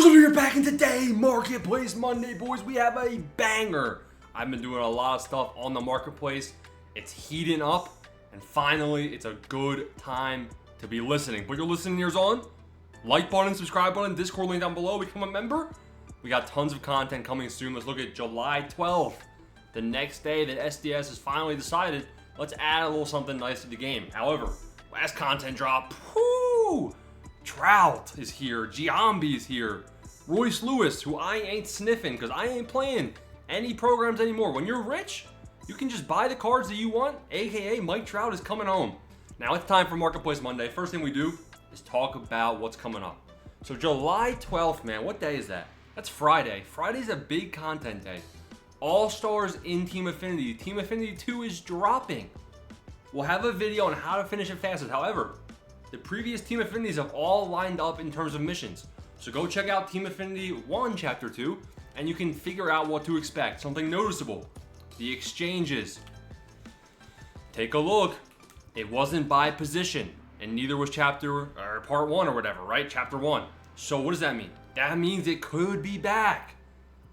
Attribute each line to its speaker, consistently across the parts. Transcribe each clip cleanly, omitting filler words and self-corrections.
Speaker 1: You're back in today, Marketplace Monday, boys. We have a banger. I've been doing a lot of stuff on the marketplace. It's heating up, and finally, it's a good time to be listening. Put your listening ears on. Like button, subscribe button, Discord link down below. Become a member. We got tons of content coming soon. Let's look at July 12th, the next day that SDS has finally decided. Let's add a little something nice to the game. However, last content drop. Whoo! Trout is here. Giambi is here. Royce Lewis, who I ain't sniffing because I ain't playing any programs anymore. When you're rich, you can just buy the cards that you want, aka Mike Trout is coming home. Now it's time for Marketplace Monday. First thing we do is talk about what's coming up. So July 12th, man, what day is that? That's Friday. Friday's a big content day. All-Stars in Team Affinity. Team Affinity 2 is dropping. We'll have a video on how to finish it fastest. However, the previous Team Affinities have all lined up in terms of missions. So go check out Team Affinity 1 Chapter 2 and you can figure out what to expect. Something noticeable. The exchanges. Take a look. It wasn't by position and neither was Part 1 or whatever, right? Chapter 1. So what does that mean? That means it could be back.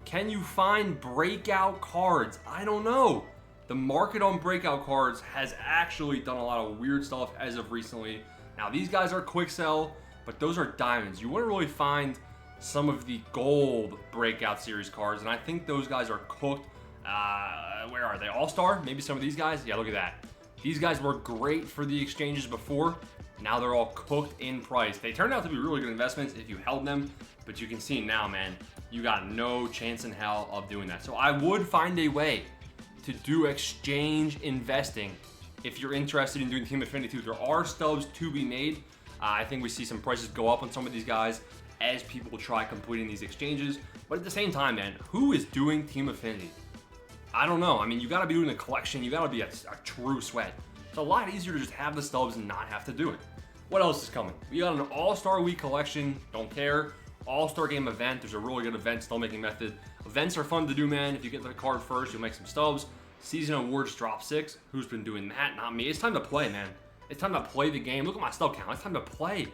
Speaker 1: Can you find breakout cards? I don't know. The market on breakout cards has actually done a lot of weird stuff as of recently. Now these guys are quick sell, but those are diamonds. You wouldn't really find some of the gold breakout series cards, and I think those guys are cooked. Where are they? All-Star? Maybe some of these guys? Yeah, look at that. These guys were great for the exchanges before. Now they're all cooked in price. They turned out to be really good investments if you held them, but you can see now, man, you got no chance in hell of doing that. So I would find a way to do exchange investing if you're interested in doing Team Affinity 2. There are stubs to be made. I think we see some prices go up on some of these guys as people try completing these exchanges. But at the same time, man, who is doing Team Affinity? I don't know. I mean, you got to be doing the collection. You got to be a true sweat. It's a lot easier to just have the stubs and not have to do it. What else is coming? We got an All-Star Week collection. Don't care. All-Star Game event. There's a really good event still making method. Events are fun to do, man. If you get the card first, you'll make some stubs. Season Awards drop 6. Who's been doing that? Not me. It's time to play, man. It's time to play the game. Look at my stub count. It's time to play.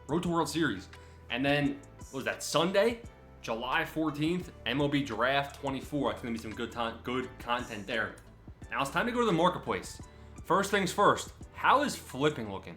Speaker 1: Road to World Series. And then, what was that, Sunday? July 14th, MLB Draft 24. I think there'll be some good content there. Now it's time to go to the marketplace. First things first, how is flipping looking?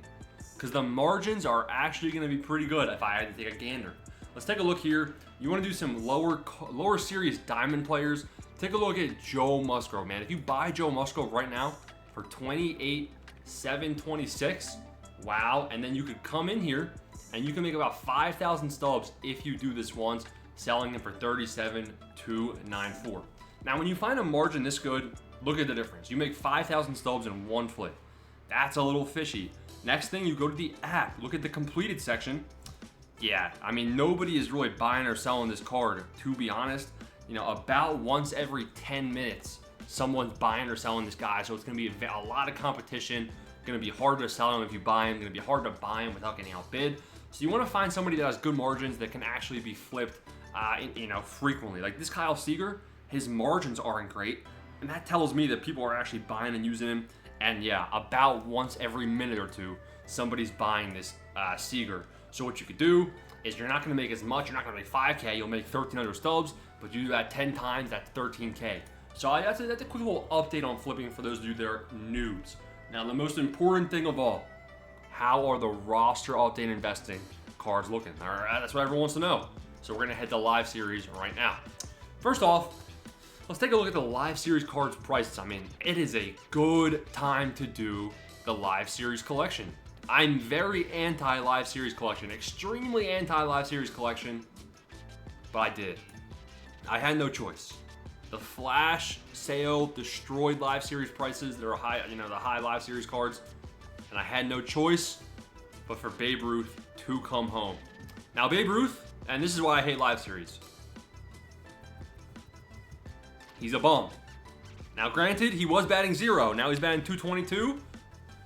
Speaker 1: Because the margins are actually going to be pretty good if I had to take a gander. Let's take a look here. You want to do some lower series diamond players. Take a look at Joe Musgrove, man. If you buy Joe Musgrove right now for $28,726, wow. And then you could come in here and you can make about 5,000 stubs if you do this once, selling them for $37,294. Now, when you find a margin this good, look at the difference. You make 5,000 stubs in one flip. That's a little fishy. Next thing, you go to the app. Look at the completed section. Yeah, I mean, nobody is really buying or selling this card, to be honest. You know, about once every 10 minutes, someone's buying or selling this guy. So it's going to be a lot of competition. Going to be hard to sell him if you buy him. Going to be hard to buy him without getting outbid. So you want to find somebody that has good margins that can actually be flipped, frequently. Like this Kyle Seager, his margins aren't great. And that tells me that people are actually buying and using him. And yeah, about once every minute or two, somebody's buying this Seager. So what you could do is you're not going to make as much. You're not going to make 5K. You'll make 1,300 stubs, but you do that 10 times, that's 13K. So that's a quick little update on flipping for those of you that are noobs. Now, the most important thing of all, how are the roster update investing cards looking? All right, that's what everyone wants to know. So we're going to head to live series right now. First off, let's take a look at the live series cards prices. I mean, it is a good time to do the live series collection. I'm very anti-live series collection, extremely anti-live series collection, but I did it. I had no choice. The flash sale destroyed live series prices. There are high, the high live series cards, and I had no choice but for Babe Ruth to come home. Now, Babe Ruth, and this is why I hate live series. He's a bum. Now, granted, he was batting 0. Now he's batting 222.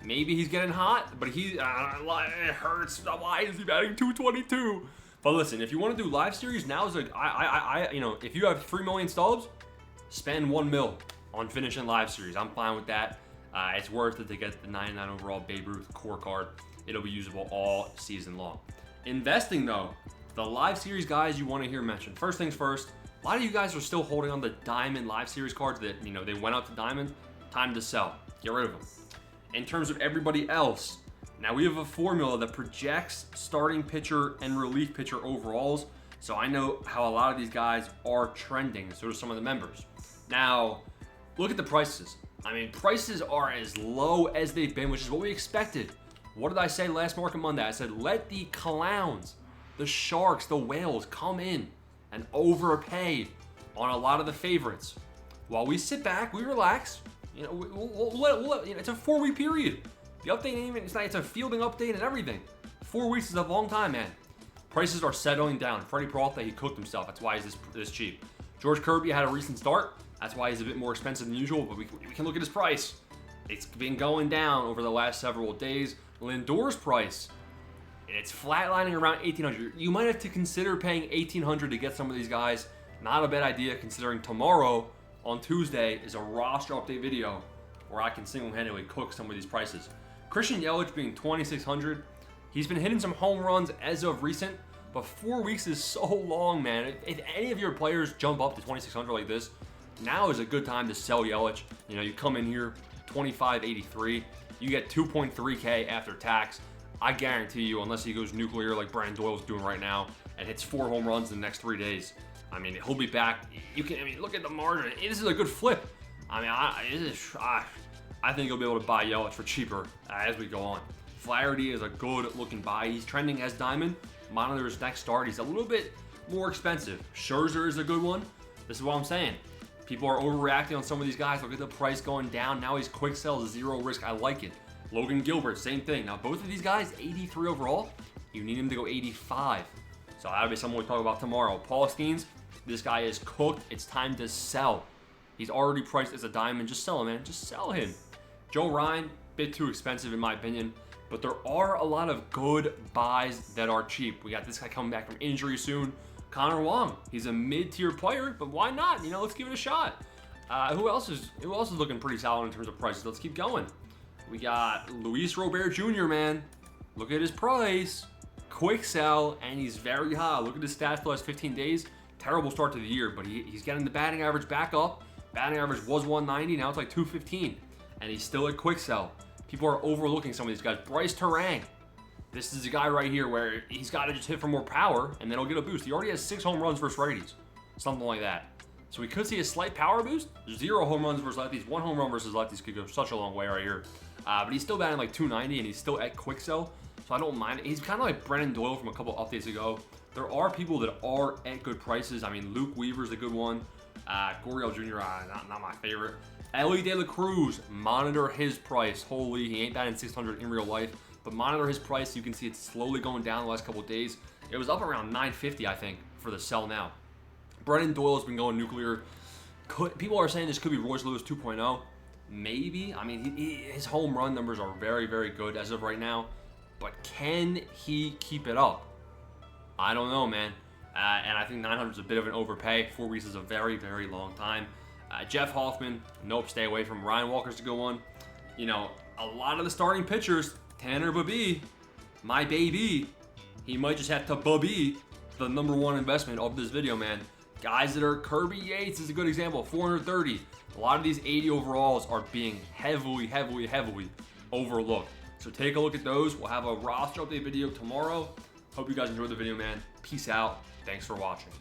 Speaker 1: Maybe he's getting hot, but it hurts. Why is he batting 222? But listen, if you want to do live series, now is if you have 3 million stubs, spend 1 mil on finishing live series. I'm fine with that. It's worth it to get the 99 overall Babe Ruth core card. It'll be usable all season long. Investing though, The live series guys you want to hear mentioned. First things first, a lot of you guys are still holding on the Diamond live series cards that, they went out to Diamond. Time to sell. Get rid of them. In terms of everybody else, now we have a formula that projects starting pitcher and relief pitcher overalls. So I know how a lot of these guys are trending. So do some of the members. Now, look at the prices. I mean, prices are as low as they've been, which is what we expected. What did I say last Market Monday? I said, let the clowns, the sharks, the whales come in and overpay on a lot of the favorites. While we sit back, we relax. It's a 4-week period. The update ain't even, it's a fielding update and everything. 4 weeks is a long time, man. Prices are settling down. Freddie Peralta, he cooked himself. That's why he's this cheap. George Kirby had a recent start. That's why he's a bit more expensive than usual, but we can look at his price. It's been going down over the last several days. Lindor's price, it's flatlining around $1,800. You might have to consider paying $1,800 to get some of these guys. Not a bad idea, considering tomorrow on Tuesday is a roster update video where I can single-handedly cook some of these prices. Christian Yelich being $2,600. He's been hitting some home runs as of recent, but 4 weeks is so long, man. If any of your players jump up to $2,600 like this, now is a good time to sell Yelich. You come in here, $2,583. You get 2.3K after tax. I guarantee you, unless he goes nuclear like Brandon Doyle's doing right now and hits 4 home runs in the next 3 days, he'll be back. Look at the margin. This is a good flip. I think you'll be able to buy Yelich for cheaper as we go on. Flaherty is a good looking buy. He's trending as Diamond. Monitor his next start. He's a little bit more expensive. Scherzer is a good one. This is what I'm saying. People are overreacting on some of these guys. Look at the price going down. Now he's quick sell, 0 risk. I like it. Logan Gilbert, same thing. Now both of these guys, 83 overall. You need him to go 85. So that'll be something we'll talk about tomorrow. Paul Skeens, this guy is cooked. It's time to sell. He's already priced as a Diamond. Just sell him, man. Just sell him. Joe Ryan, bit too expensive in my opinion. But there are a lot of good buys that are cheap. We got this guy coming back from injury soon. Connor Wong, he's a mid-tier player, but why not? Let's give it a shot. Who else is looking pretty solid in terms of prices? Let's keep going. We got Luis Robert Jr., man. Look at his price. Quick sell, and he's very high. Look at his stats the last 15 days. Terrible start to the year, but he's getting the batting average back up. Batting average was 190, now it's like 215. And he's still at quick sell. People are overlooking some of these guys. Bryce Terang. This is a guy right here where he's got to just hit for more power, and then he'll get a boost. He already has 6 home runs versus righties. Something like that. So we could see a slight power boost. 0 home runs versus lefties. 1 home run versus lefties could go such a long way right here. But he's still batting like 290, and he's still at quick sell. So I don't mind it. He's kind of like Brennan Doyle from a couple updates ago. There are people that are at good prices. Luke Weaver's a good one. Gurriel Jr., not my favorite. Ellie De La Cruz, monitor his price. Holy, he ain't batting 600 in real life. But monitor his price. You can see it's slowly going down the last couple of days. It was up around 950, I think, for the sell now. Brennan Doyle has been going nuclear. People are saying this could be Royce Lewis 2.0. Maybe. His home run numbers are very, very good as of right now. But can he keep it up? I don't know, man. And I think 900 is a bit of an overpay. 4 weeks is a very, very long time. Jeff Hoffman, nope, stay away from. Ryan Walker's a good one. A lot of the starting pitchers, Tanner Babi, my baby, he might just have to Babi the #1 investment of this video, man. Guys that are Kirby Yates is a good example, 430. A lot of these 80 overalls are being heavily, heavily, heavily overlooked. So take a look at those. We'll have a roster update video tomorrow. Hope you guys enjoyed the video, man. Peace out. Thanks for watching.